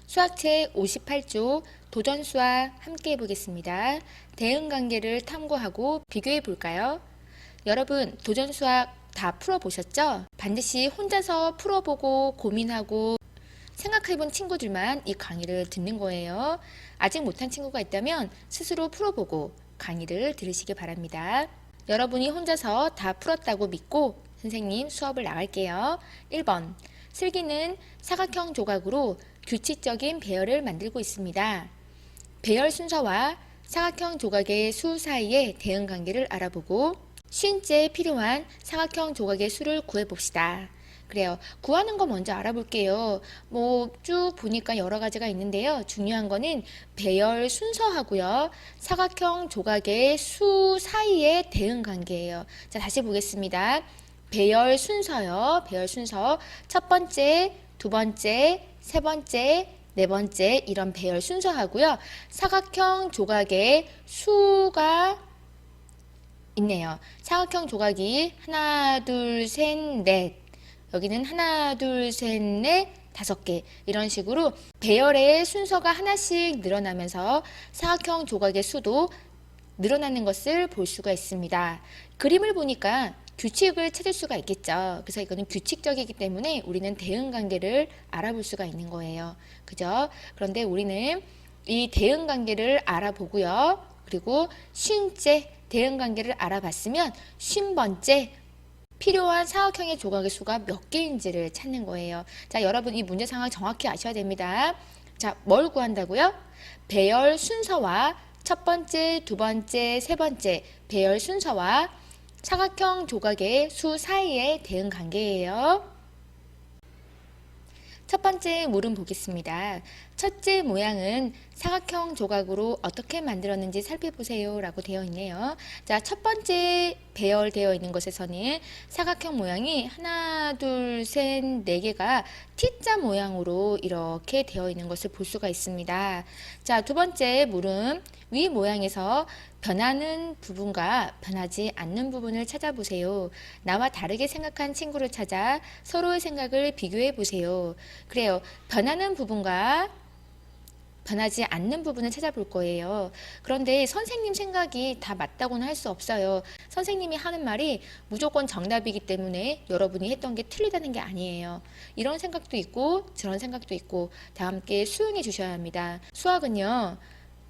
수학책 58조 도전수와 함께 해보겠습니다. 대응관계를 탐구하고 비교해 볼까요? 여러분, 도전수학 다 풀어보셨죠? 반드시 혼자서 풀어보고 고민하고 생각해본 친구들만 이 강의를 듣는 거예요. 아직 못한 친구가 있다면 스스로 풀어보고 강의를 들으시기 바랍니다. 여러분이 혼자서 다 풀었다고 믿고 선생님 수업을 나갈게요. 1번, 슬기는 사각형 조각으로 규칙적인 배열을 만들고 있습니다. 배열 순서와 사각형 조각의 수 사이의 대응관계를 알아보고 쉰째 필요한 사각형 조각의 수를 구해봅시다. 그래요. 구하는 거 먼저 알아볼게요. 쭉 보니까 여러 가지가 있는데요. 중요한 거는 배열 순서하고요. 사각형 조각의 수 사이의 대응 관계예요. 자, 다시 보겠습니다. 배열 순서요. 배열 순서. 첫 번째, 두 번째, 세 번째, 네 번째 이런 배열 순서하고요. 사각형 조각의 수가 있네요. 사각형 조각이 하나, 둘, 셋, 넷. 여기는 하나, 둘, 셋, 넷, 다섯 개. 이런 식으로 배열의 순서가 하나씩 늘어나면서 사각형 조각의 수도 늘어나는 것을 볼 수가 있습니다. 그림을 보니까 규칙을 찾을 수가 있겠죠. 그래서 이거는 규칙적이기 때문에 우리는 대응관계를 알아볼 수가 있는 거예요. 그죠? 그런데 우리는 이 대응관계를 알아보고요. 그리고 쉰째 대응관계를 알아봤으면 쉰 번째 필요한 사각형의 조각의 수가 몇 개인지를 찾는 거예요. 자, 여러분 이 문제 상황 정확히 아셔야 됩니다. 자, 뭘 구한다고요? 배열 순서와 첫 번째, 두 번째, 세 번째 배열 순서와 사각형 조각의 수 사이의 대응 관계예요. 첫 번째 물음 보겠습니다. 첫째 모양은 사각형 조각으로 어떻게 만들었는지 살펴보세요 라고 되어 있네요. 자, 첫 번째 배열되어 있는 것에서는 사각형 모양이 하나, 둘, 셋, 네 개가 T자 모양으로 이렇게 되어 있는 것을 볼 수가 있습니다. 자, 두 번째 물음, 위 모양에서 변하는 부분과 변하지 않는 부분을 찾아보세요. 나와 다르게 생각한 친구를 찾아 서로의 생각을 비교해 보세요. 그래요. 변하는 부분과 변하지 않는 부분을 찾아볼 거예요. 그런데 선생님 생각이 다 맞다고는 할 수 없어요. 선생님이 하는 말이 무조건 정답이기 때문에 여러분이 했던 게 틀리다는 게 아니에요. 이런 생각도 있고 저런 생각도 있고 다 함께 수용해 주셔야 합니다. 수학은요.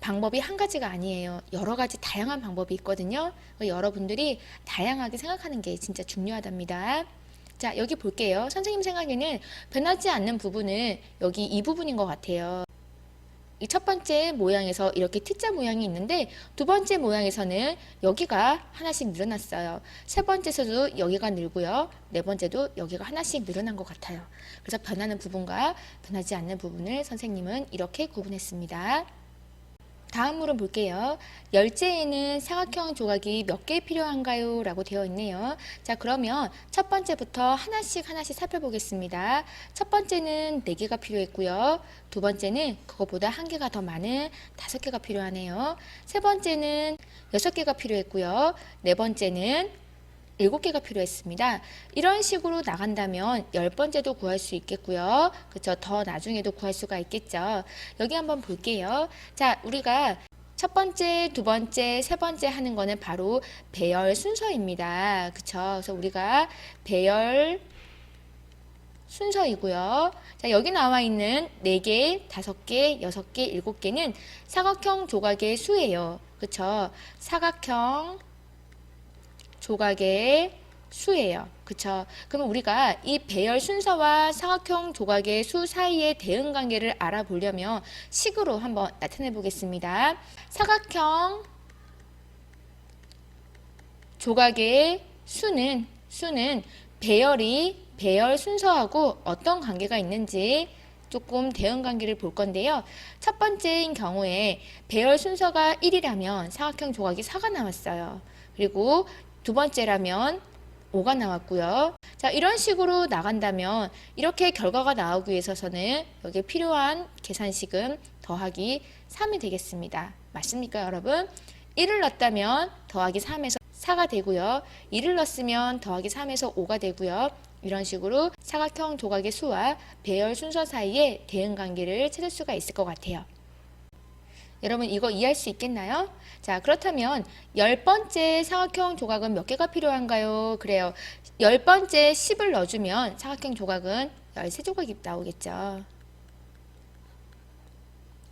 방법이 한 가지가 아니에요. 여러 가지 다양한 방법이 있거든요. 여러분들이 다양하게 생각하는 게 진짜 중요하답니다. 자, 여기 볼게요. 선생님 생각에는 변하지 않는 부분은 여기 이 부분인 것 같아요. 이 첫 번째 모양에서 이렇게 T자 모양이 있는데 두 번째 모양에서는 여기가 하나씩 늘어났어요. 세 번째에서도 여기가 늘고요. 네 번째도 여기가 하나씩 늘어난 것 같아요. 그래서 변하는 부분과 변하지 않는 부분을 선생님은 이렇게 구분했습니다. 다음 물음 볼게요. 열째에는 사각형 조각이 몇 개 필요한가요? 라고 되어 있네요. 자, 그러면 첫 번째부터 하나씩 살펴보겠습니다. 첫 번째는 4개가 필요했고요. 두 번째는 그것보다 1개가 더 많은 5개가 필요하네요. 세 번째는 6개가 필요했고요. 네 번째는 7개가 필요했습니다. 이런 식으로 나간다면 10번째도 구할 수 있겠고요. 그렇죠? 더 나중에도 구할 수가 있겠죠. 여기 한번 볼게요. 자, 우리가 첫 번째, 두 번째, 세 번째 하는 거는 바로 배열 순서입니다. 그렇죠? 그래서 우리가 배열 순서이고요. 자, 여기 나와 있는 4개, 5개, 6개, 7개는 사각형 조각의 수예요. 그렇죠? 사각형 조각의 수예요. 그쵸? 그럼 우리가 이 배열 순서와 사각형 조각의 수 사이의 대응 관계를 알아보려면 식으로 한번 나타내 보겠습니다. 사각형 조각의 수는 배열 순서하고 어떤 관계가 있는지 조금 대응 관계를 볼 건데요. 첫 번째인 경우에 배열 순서가 1이라면 사각형 조각이 4가 나왔어요. 그리고 두 번째라면 5가 나왔고요. 자, 이런 식으로 나간다면 이렇게 결과가 나오기 위해서는 여기에 필요한 계산식은 더하기 3이 되겠습니다. 맞습니까, 여러분? 1을 넣었다면 더하기 3에서 4가 되고요. 2를 넣었으면 더하기 3에서 5가 되고요. 이런 식으로 사각형 조각의 수와 배열 순서 사이의 대응관계를 찾을 수가 있을 것 같아요. 여러분 이거 이해할 수 있겠나요? 자, 그렇다면 10번째 사각형 조각은 몇 개가 필요한가요? 그래요. 10번째 10을 넣어주면 사각형 조각은 13조각이 나오겠죠.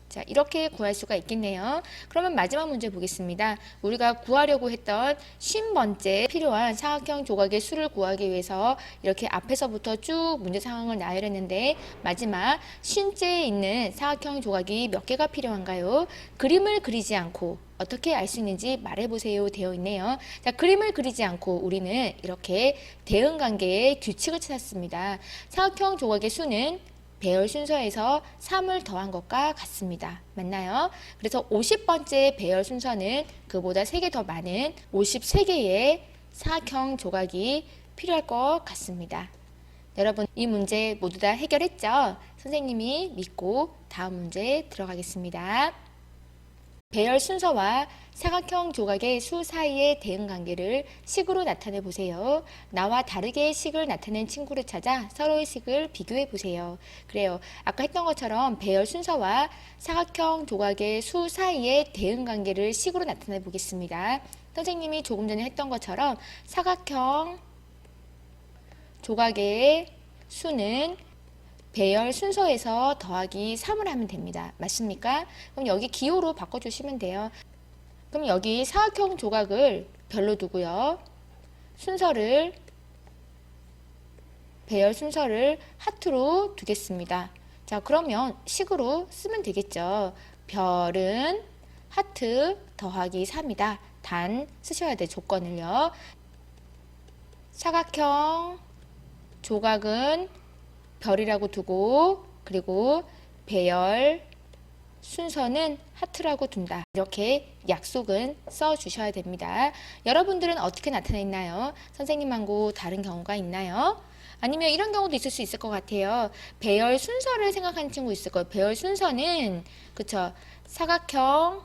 자, 이렇게 구할 수가 있겠네요. 그러면 마지막 문제 보겠습니다. 우리가 구하려고 했던 50번째 필요한 사각형 조각의 수를 구하기 위해서 이렇게 앞에서부터 쭉 문제 상황을 나열했는데 마지막 50째에 있는 사각형 조각이 몇 개가 필요한가요? 그림을 그리지 않고 어떻게 알 수 있는지 말해보세요 되어 있네요. 자, 그림을 그리지 않고 우리는 이렇게 대응관계의 규칙을 찾았습니다. 사각형 조각의 수는 배열 순서에서 3을 더한 것과 같습니다. 맞나요? 그래서 50번째 배열 순서는 그보다 3개 더 많은 53개의 사각형 조각이 필요할 것 같습니다. 여러분 이 문제 모두 다 해결했죠? 선생님이 믿고 다음 문제 들어가겠습니다. 배열 순서와 사각형 조각의 수 사이의 대응관계를 식으로 나타내 보세요. 나와 다르게 식을 나타낸 친구를 찾아 서로의 식을 비교해 보세요. 그래요. 아까 했던 것처럼 배열 순서와 사각형 조각의 수 사이의 대응관계를 식으로 나타내 보겠습니다. 선생님이 조금 전에 했던 것처럼 사각형 조각의 수는 배열 순서에서 더하기 3을 하면 됩니다. 맞습니까? 그럼 여기 기호로 바꿔주시면 돼요. 그럼 여기 사각형 조각을 별로 두고요. 배열 순서를 하트로 두겠습니다. 자, 그러면 식으로 쓰면 되겠죠. 별은 하트 더하기 3이다. 단 쓰셔야 돼, 조건을요. 사각형 조각은 별이라고 두고 그리고 배열 순서는 하트라고 둔다. 이렇게 약속은 써주셔야 됩니다. 여러분들은 어떻게 나타냈나요? 선생님하고 다른 경우가 있나요? 아니면 이런 경우도 있을 수 있을 것 같아요. 배열 순서를 생각하는 친구 있을 거예요. 배열 순서는 그쵸? 사각형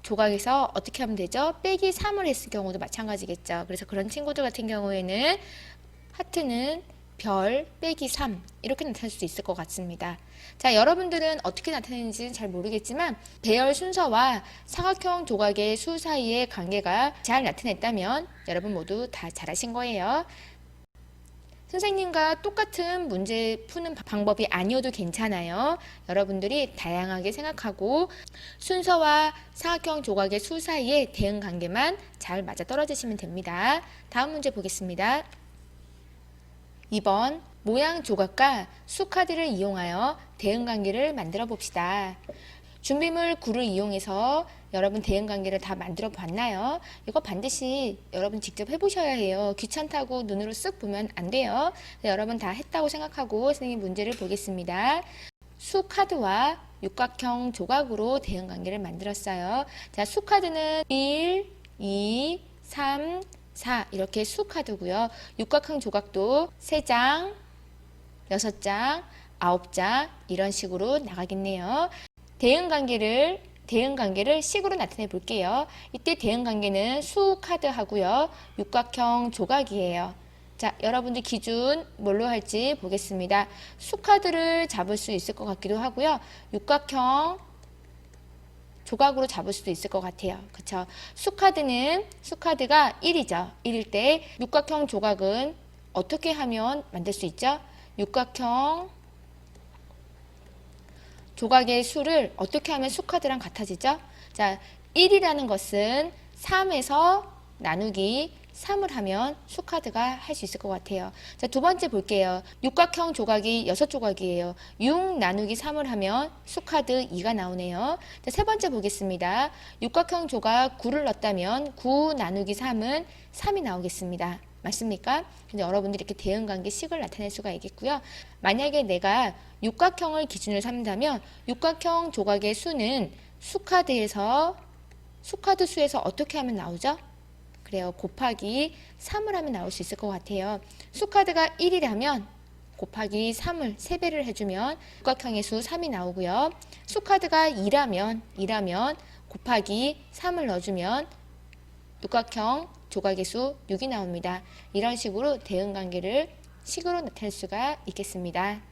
조각에서 어떻게 하면 되죠? 빼기 3을 했을 경우도 마찬가지겠죠. 그래서 그런 친구들 같은 경우에는 하트는 별 빼기 3 이렇게 나타낼 수 있을 것 같습니다. 자, 여러분들은 어떻게 나타내는지는 잘 모르겠지만 배열 순서와 사각형 조각의 수 사이의 관계가 잘 나타냈다면 여러분 모두 다 잘하신 거예요. 선생님과 똑같은 문제 푸는 방법이 아니어도 괜찮아요. 여러분들이 다양하게 생각하고 순서와 사각형 조각의 수 사이의 대응 관계만 잘 맞아떨어지시면 됩니다. 다음 문제 보겠습니다. 2번 모양 조각과 수 카드를 이용하여 대응관계를 만들어 봅시다. 준비물 9를 이용해서 여러분 대응관계를 다 만들어 봤나요? 이거 반드시 여러분 직접 해보셔야 해요. 귀찮다고 눈으로 쓱 보면 안 돼요. 여러분 다 했다고 생각하고 선생님 문제를 보겠습니다. 수 카드와 육각형 조각으로 대응관계를 만들었어요. 자, 수 카드는 1, 2, 3, 4 이렇게 수 카드고요. 육각형 조각도 3장, 6장, 9장 이런 식으로 나가겠네요. 대응관계를 식으로 나타내 볼게요. 이때 대응관계는 수 카드 하고요. 육각형 조각이에요. 자, 여러분들 기준 뭘로 할지 보겠습니다. 수 카드를 잡을 수 있을 것 같기도 하고요. 육각형 조각으로 잡을 수도 있을 것 같아요. 그쵸? 수카드가 1이죠. 1일 때 육각형 조각은 어떻게 하면 만들 수 있죠? 육각형 조각의 수를 어떻게 하면 수카드랑 같아지죠? 자, 1이라는 것은 3에서 나누기 3을 하면 수카드가 할 수 있을 것 같아요. 자, 두 번째 볼게요. 육각형 조각이 6조각이에요. 6 나누기 3을 하면 수카드 2가 나오네요. 자, 세 번째 보겠습니다. 육각형 조각 9를 넣었다면 9 나누기 3은 3이 나오겠습니다. 맞습니까? 근데 여러분들이 이렇게 대응관계 식을 나타낼 수가 있겠고요. 만약에 내가 육각형을 기준으로 삼는다면 육각형 조각의 수는 수카드 수에서 어떻게 하면 나오죠? 그래요. 곱하기 3을 하면 나올 수 있을 것 같아요. 수카드가 1이라면 곱하기 3을 3배를 해주면 육각형의 수 3이 나오고요. 수카드가 2라면 곱하기 3을 넣어주면 육각형 조각의 수 6이 나옵니다. 이런 식으로 대응관계를 식으로 나타낼 수가 있겠습니다.